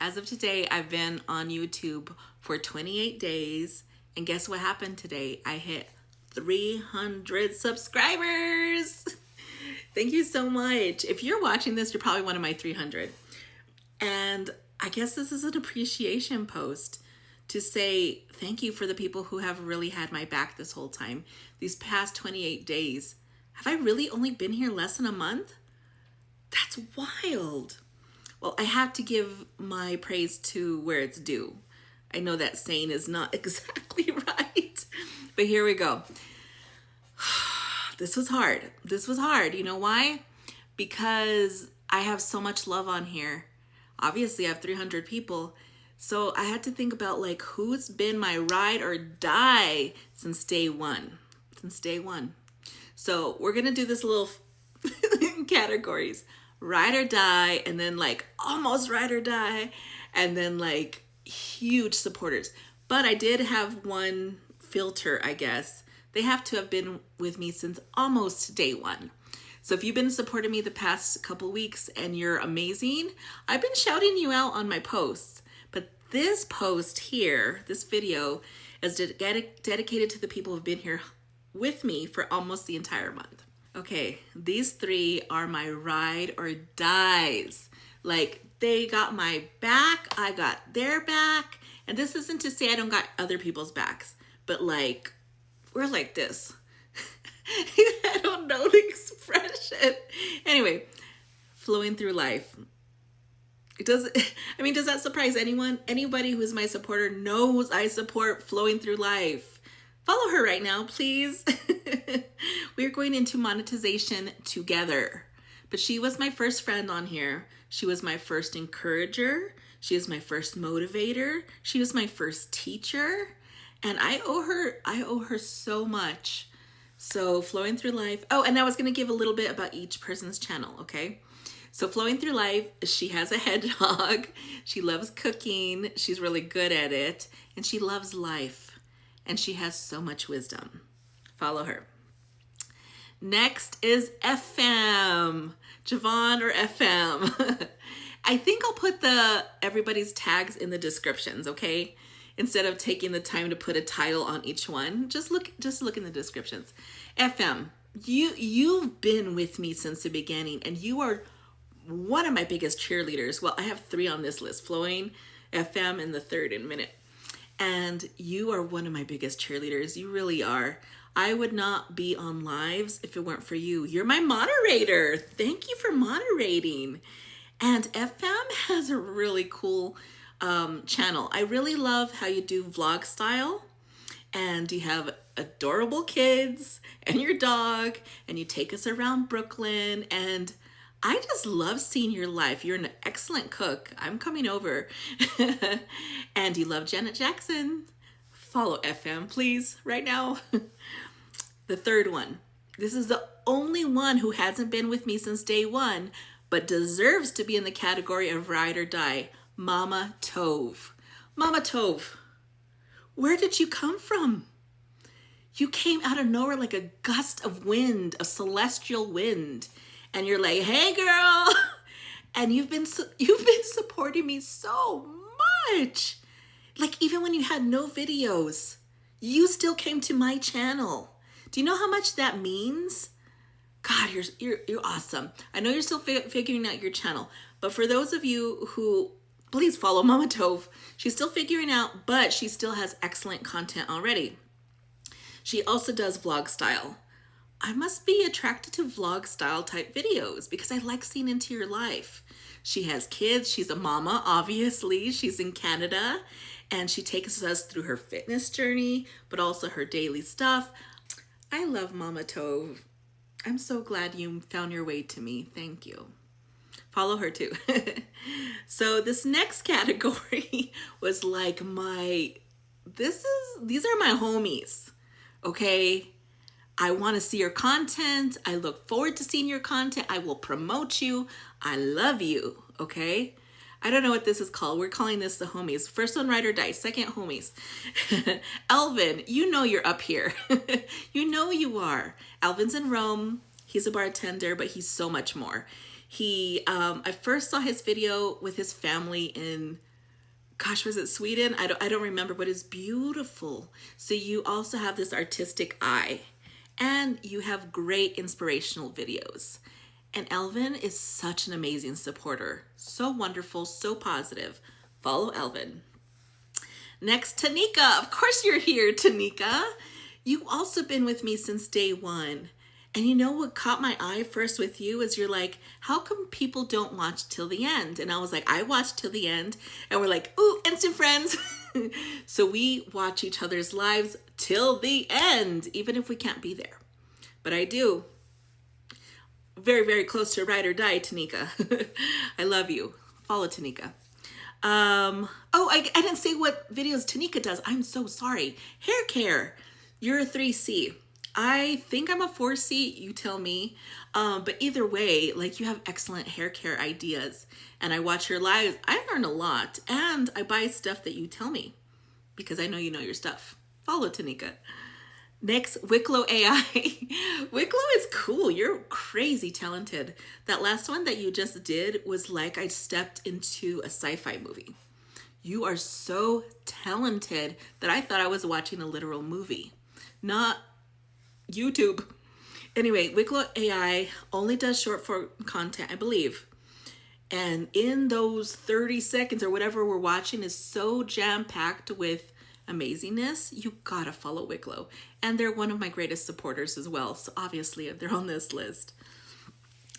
As of today, I've been on YouTube for 28 days. And guess what happened today? I hit 300 subscribers. Thank you so much. If you're watching this, you're probably one of my 300. And I guess this is an appreciation post to say thank you for the people who have really had my back this whole time. These past 28 days. Have I really only been here less than a month? That's wild. Well, I have to give my praise to where it's due. I know that saying is not exactly right, but here we go. This was hard. This was hard. You know why? Because I have so much love on here. Obviously, I have 300 people. So I had to think about like who's been my ride or die since day one. So we're going to do this little categories. Ride or die, and then like almost ride or die, and then like huge supporters. But I did have one filter, I guess. They have to have been with me since almost day one. So if you've been supporting me the past couple weeks and you're amazing, I've been shouting you out on my posts. But this post here, this video, is dedicated to the people who've been here with me for almost the entire month. Okay, these three are my ride or dies. Like, they got my back, I got their back. And this isn't to say I don't got other people's backs, but like, we're like this. I don't know the expression. Anyway, flowing through life. Does that surprise anyone? Anybody who is my supporter knows I support flowing through life. Follow her right now, please. We're going into monetization together. But she was my first friend on here. She was my first encourager. She was my first motivator. She was my first teacher. And I owe her so much. So flowing through life. Oh, and I was going to give a little bit about each person's channel, okay? So flowing through life, she has a hedgehog. She loves cooking. She's really good at it. And she loves life. And she has so much wisdom. Follow her. Next is FM. Javon or FM. I think I'll put everybody's tags in the descriptions, okay? Instead of taking the time to put a title on each one, just look in the descriptions. FM, you've been with me since the beginning, and you are one of my biggest cheerleaders. Well, I have 3 on this list, Flowing, FM, and the third in a minute. And you are one of my biggest cheerleaders. You really are. I would not be on lives if it weren't for you. You're my moderator. Thank you for moderating. And FM has a really cool channel. I really love how you do vlog style. And you have adorable kids and your dog. And you take us around Brooklyn. And I just love seeing your life. You're an excellent cook. I'm coming over. And you love Janet Jackson. Follow FM, please, right now. The third one. This is the only one who hasn't been with me since day one, but deserves to be in the category of ride or die. Mama Tove. Mama Tove, where did you come from? You came out of nowhere like a gust of wind, a celestial wind. And you're like, hey girl, and you've been supporting me so much. Like even when you had no videos, you still came to my channel. Do you know how much that means? God, you're awesome. I know you're still figuring out your channel, but for those of you who, please follow Mama Tove. She's still figuring out, but she still has excellent content already. She also does vlog style. I must be attracted to vlog style type videos because I like seeing into your life. She has kids. She's a mama, obviously. She's in Canada and she takes us through her fitness journey, but also her daily stuff. I love Mama Tove. I'm so glad you found your way to me. Thank you. Follow her too. So this next category was like these are my homies. Okay. I want to see your content. I look forward to seeing your content. I will promote you. I love you. Okay. I don't know what this is called. We're calling this the homies. First one, ride or die. Second, homies. Alvin, you know you're up here. You know you are. Alvin's in Rome. He's a bartender, but he's so much more. I first saw his video with his family in gosh, was it Sweden? I don't remember, but it's beautiful. So you also have this artistic eye, and you have great inspirational videos. And Elvin is such an amazing supporter. So wonderful, so positive. Follow Elvin. Next, Tanika. Of course you're here, Tanika. You've also been with me since day one. And you know what caught my eye first with you is you're like, how come people don't watch till the end? And I was like, I watched till the end. And we're like, ooh, instant friends. So we watch each other's lives till the end, even if we can't be there. But I do. Very, very close to ride or die, Tanika. I love you. Follow Tanika. I didn't say what videos Tanika does. I'm so sorry. Hair care. You're a 3C. I think I'm a 4C, you tell me. But either way, like, you have excellent hair care ideas. And I watch your lives. I learn a lot. And I buy stuff that you tell me because I know you know your stuff. Follow Tanika. Next, Wicklow AI. Wicklow is cool. You're crazy talented. That last one that you just did was like I stepped into a sci-fi movie. You are so talented that I thought I was watching a literal movie, not YouTube. Anyway, Wicklow AI only does short form content, I believe. And in those 30 seconds or whatever we're watching is so jam-packed with amazingness. You gotta follow Wicklow. And they're one of my greatest supporters as well. So obviously they're on this list.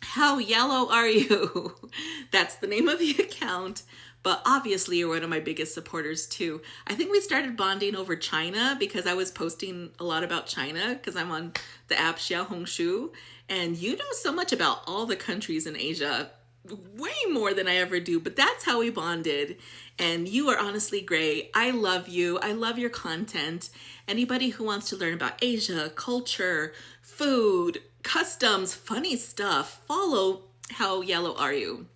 How yellow are you? That's the name of the account. But obviously you're one of my biggest supporters too. I think we started bonding over China because I was posting a lot about China because I'm on the app Xiaohongshu. And you know so much about all the countries in Asia, way more than I ever do, but that's how we bonded. And you are honestly great. I love you. I love your content. Anybody who wants to learn about Asia, culture, food, customs, funny stuff, follow How Yellow Are You?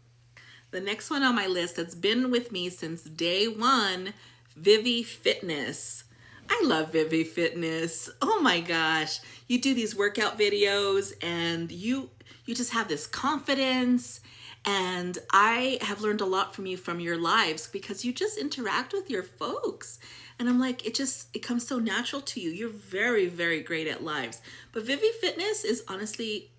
The next one on my list that's been with me since day one, Vivi Fitness. I love Vivi Fitness. Oh my gosh. You do these workout videos and you just have this confidence. And I have learned a lot from you from your lives because you just interact with your folks. And I'm like, it comes so natural to you. You're very, very great at lives. But Vivi Fitness is honestly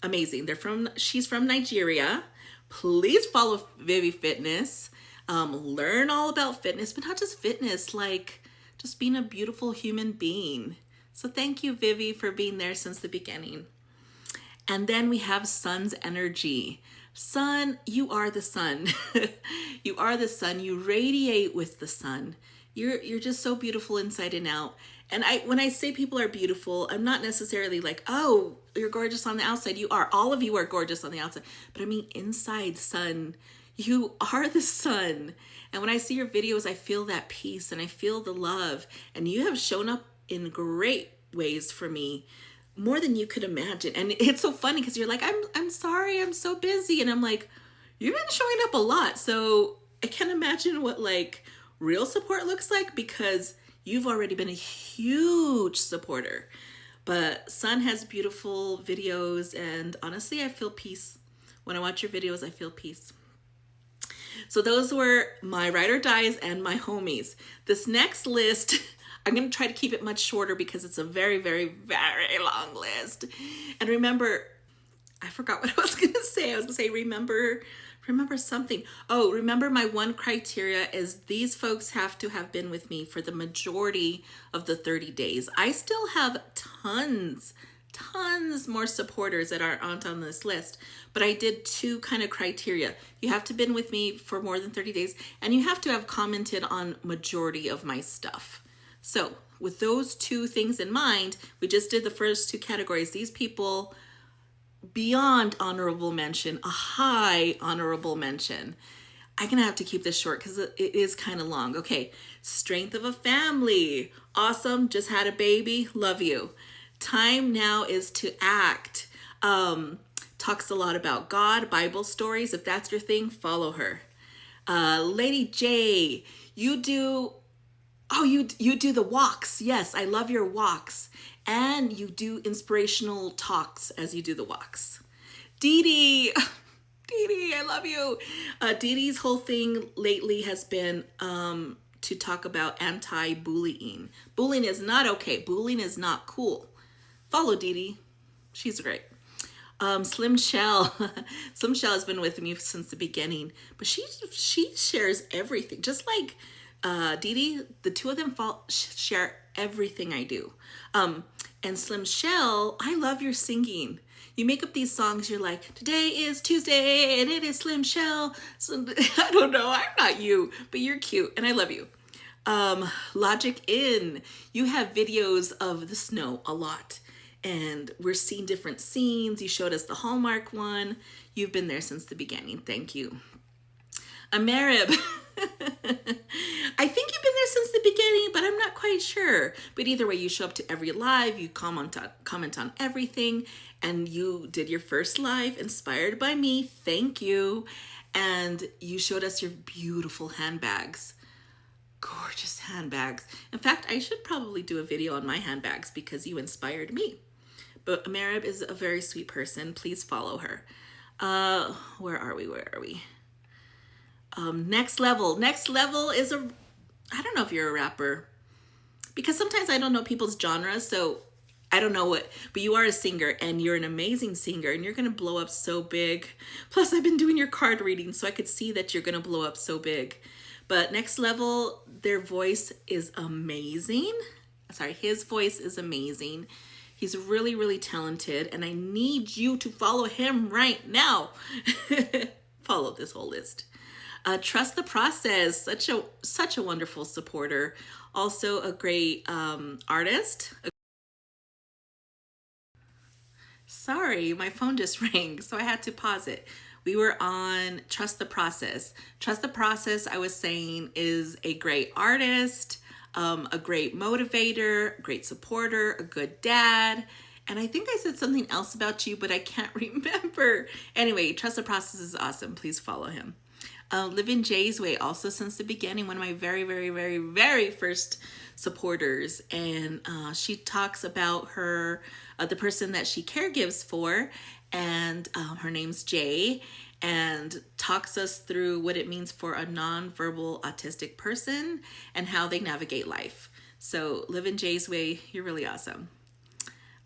amazing. She's from Nigeria. Please follow Vivi Fitness. Learn all about fitness, but not just fitness, like just being a beautiful human being. So thank you, Vivi, for being there since the beginning. And then we have Sun's Energy. Sun, you are the sun. You are the sun. You radiate with the sun. You're just so beautiful inside and out. And when I say people are beautiful, I'm not necessarily like, oh, you're gorgeous on the outside. You are. All of you are gorgeous on the outside. But I mean, inside, sun, you are the sun. And when I see your videos, I feel that peace and I feel the love. And you have shown up in great ways for me, more than you could imagine. And it's so funny because you're like, I'm sorry, I'm so busy. And I'm like, you've been showing up a lot. So I can't imagine what like real support looks like because you've already been a huge supporter. But Sun has beautiful videos and honestly, I feel peace. When I watch your videos, I feel peace. So those were my ride or dies and my homies. This next list, I'm going to try to keep it much shorter because it's a very, very, very long list. And remember, I forgot what I was going to say. I was going to say, remember something. Oh, remember my one criteria is these folks have to have been with me for the majority of the 30 days. I still have tons more supporters that aren't on this list, but I did two kind of criteria. You have to have been with me for more than 30 days, and you have to have commented on majority of my stuff. So with those two things in mind, we just did the first two categories. These people beyond honorable mention, a high honorable mention. I'm gonna have to keep this short because it is kind of long. Okay, strength of a family. Awesome, just had a baby, love you. Time now is to act. Talks a lot about God, Bible stories. If that's your thing, follow her. Lady J, you do the walks. Yes, I love your walks. And you do inspirational talks as you do the walks. Dee Dee, Dee Dee, I love you. Dee Dee's whole thing lately has been to talk about anti-bullying. Bullying is not okay. Bullying is not cool. Follow Dee Dee. She's great. Slim Shell. Slim Shell has been with me since the beginning, but she shares everything. Just like Dee Dee, the two of them share everything I do. And Slim Shell, I love your singing. You make up these songs, you're like, today is Tuesday and it is Slim Shell. So, I don't know, I'm not you, but you're cute and I love you. Logic In, you have videos of the snow a lot. And we're seeing different scenes. You showed us the Hallmark one. You've been there since the beginning. Thank you. Amarib. I think you've been there since the beginning, but I'm not quite sure. But either way, you show up to every live, you comment on everything, and you did your first live inspired by me. Thank you. And you showed us your beautiful handbags. Gorgeous handbags. In fact, I should probably do a video on my handbags because you inspired me. But Amarib is a very sweet person. Please follow her. Where are we? Next Level. Next Level is I don't know if you're a rapper, because sometimes I don't know people's genres, so I don't know what, but you are a singer and you're an amazing singer and you're going to blow up so big. Plus I've been doing your card reading, so I could see that you're going to blow up so big. But Next Level, their voice is amazing. Sorry, his voice is amazing. He's really, really talented, and I need you to follow him right now. Follow this whole list. Trust the Process, such a wonderful supporter. Also a great artist. Sorry, my phone just rang, so I had to pause it. We were on Trust the Process. Trust the Process, I was saying, is a great artist, a great motivator, a great supporter, a good dad. And I think I said something else about you, but I can't remember. Anyway, Trust the Process is awesome. Please follow him. Living Jay's Way, also since the beginning, one of my very, very, very, very first supporters. And she talks about her, the person that she caregives for, and her name's Jay, and talks us through what it means for a nonverbal autistic person and how they navigate life. So Living Jay's Way, you're really awesome.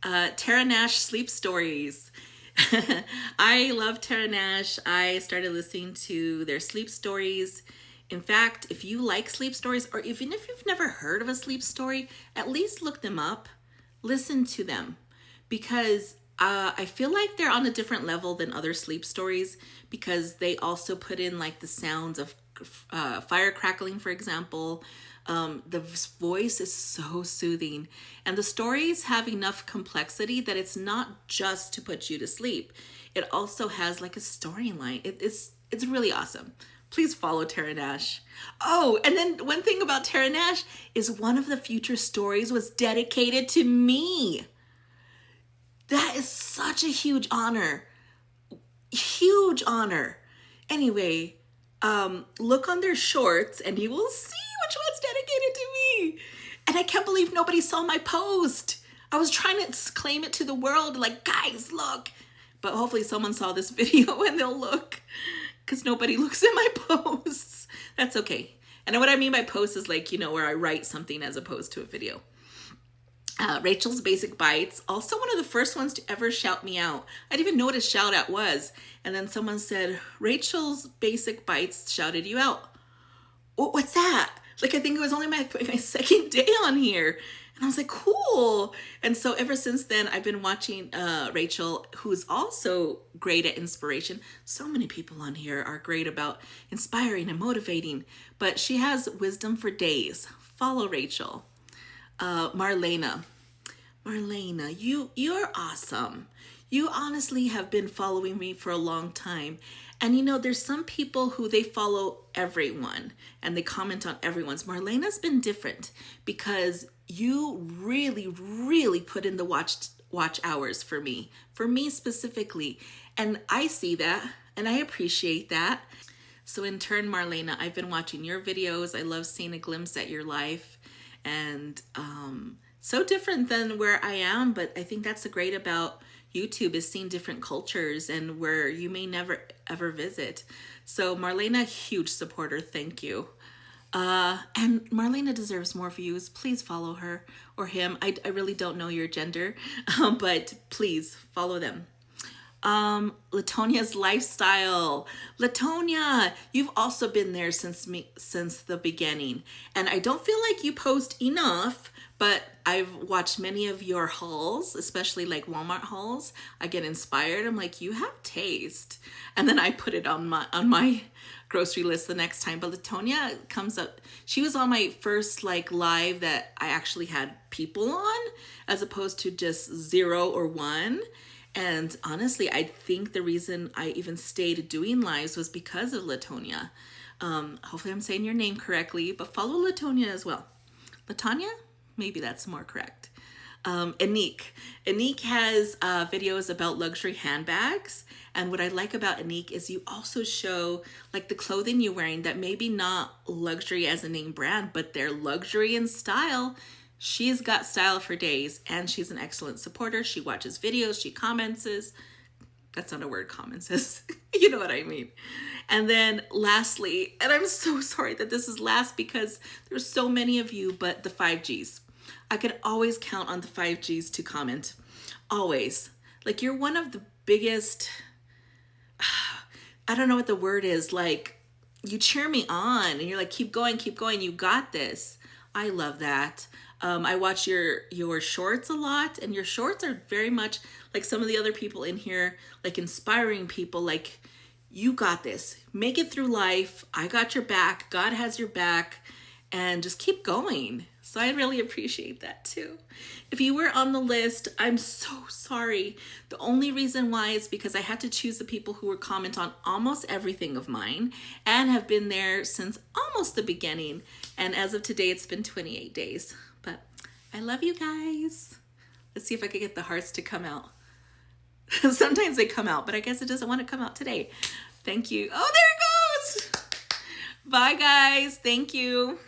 Tara Nash Sleep Stories. I love Tara Nash. I started listening to their sleep stories. In fact, if you like sleep stories, or even if you've never heard of a sleep story, at least look them up, listen to them, because I feel like they're on a different level than other sleep stories, because they also put in like the sounds of fire crackling, for example. The voice is so soothing, and the stories have enough complexity that it's not just to put you to sleep. It also has like a storyline. It's really awesome. Please follow Tara Nash. Oh, and then one thing about Tara Nash is one of the future stories was dedicated to me. That is such a huge honor. Huge honor. Anyway, look on their shorts and you will see which one's dedicated to me. And I can't believe nobody saw my post. I was trying to claim it to the world, like, guys, look. But hopefully someone saw this video and they'll look, because nobody looks at my posts. That's okay. And what I mean by post is like, where I write something as opposed to a video. Rachel's Basic Bites, also one of the first ones to ever shout me out. I didn't even know what a shout out was. And then someone said, Rachel's Basic Bites shouted you out. What's that? Like, I think it was only my second day on here. And I was like, cool. And so ever since then, I've been watching Rachel, who's also great at inspiration. So many people on here are great about inspiring and motivating, but she has wisdom for days. Follow Rachel. Marlena, you're awesome. You honestly have been following me for a long time. And there's some people who they follow everyone and they comment on everyone's. Marlena's been different because you really, really put in the watch hours for me specifically. And I see that and I appreciate that. So in turn, Marlena, I've been watching your videos. I love seeing a glimpse at your life. And so different than where I am, but I think that's the great about YouTube is seeing different cultures and where you may never ever visit. So Marlena, huge supporter. Thank you. And Marlena deserves more views. Please follow her or him. I really don't know your gender, but please follow them. Latonia's lifestyle. Latonia, you've also been there since the beginning. And I don't feel like you post enough, but I've watched many of your hauls, especially like Walmart hauls. I get inspired. I'm like, you have taste. And then I put it on my grocery list the next time. But Latonia comes up. She was on my first like live that I actually had people on, as opposed to just 0 or 1. And honestly, I think the reason I even stayed doing lives was because of Latonia. Hopefully I'm saying your name correctly, but follow Latonia as well. Latanya? Maybe that's more correct. Anique. Anique has videos about luxury handbags. And what I like about Anique is you also show like the clothing you're wearing that maybe not luxury as a name brand, but they're luxury in style. She's got style for days, and she's an excellent supporter. She watches videos, she comments. That's not a word, comments. You know what I mean. And then lastly, and I'm so sorry that this is last because there's so many of you, but the 5Gs. I can always count on the 5Gs to comment. Always. Like, you're one of the biggest, I don't know what the word is, like, you cheer me on, and you're like, keep going, you got this. I love that. I watch your shorts a lot, and your shorts are very much like some of the other people in here, like inspiring people, like, you got this. Make it through life. I got your back. God has your back, and just keep going. So I really appreciate that too. If you were on the list, I'm so sorry. The only reason why is because I had to choose the people who would comment on almost everything of mine and have been there since almost the beginning. And as of today, it's been 28 days. But I love you guys. Let's see if I can get the hearts to come out. Sometimes they come out, but I guess it doesn't want to come out today. Thank you. Oh, there it goes. Bye, guys. Thank you.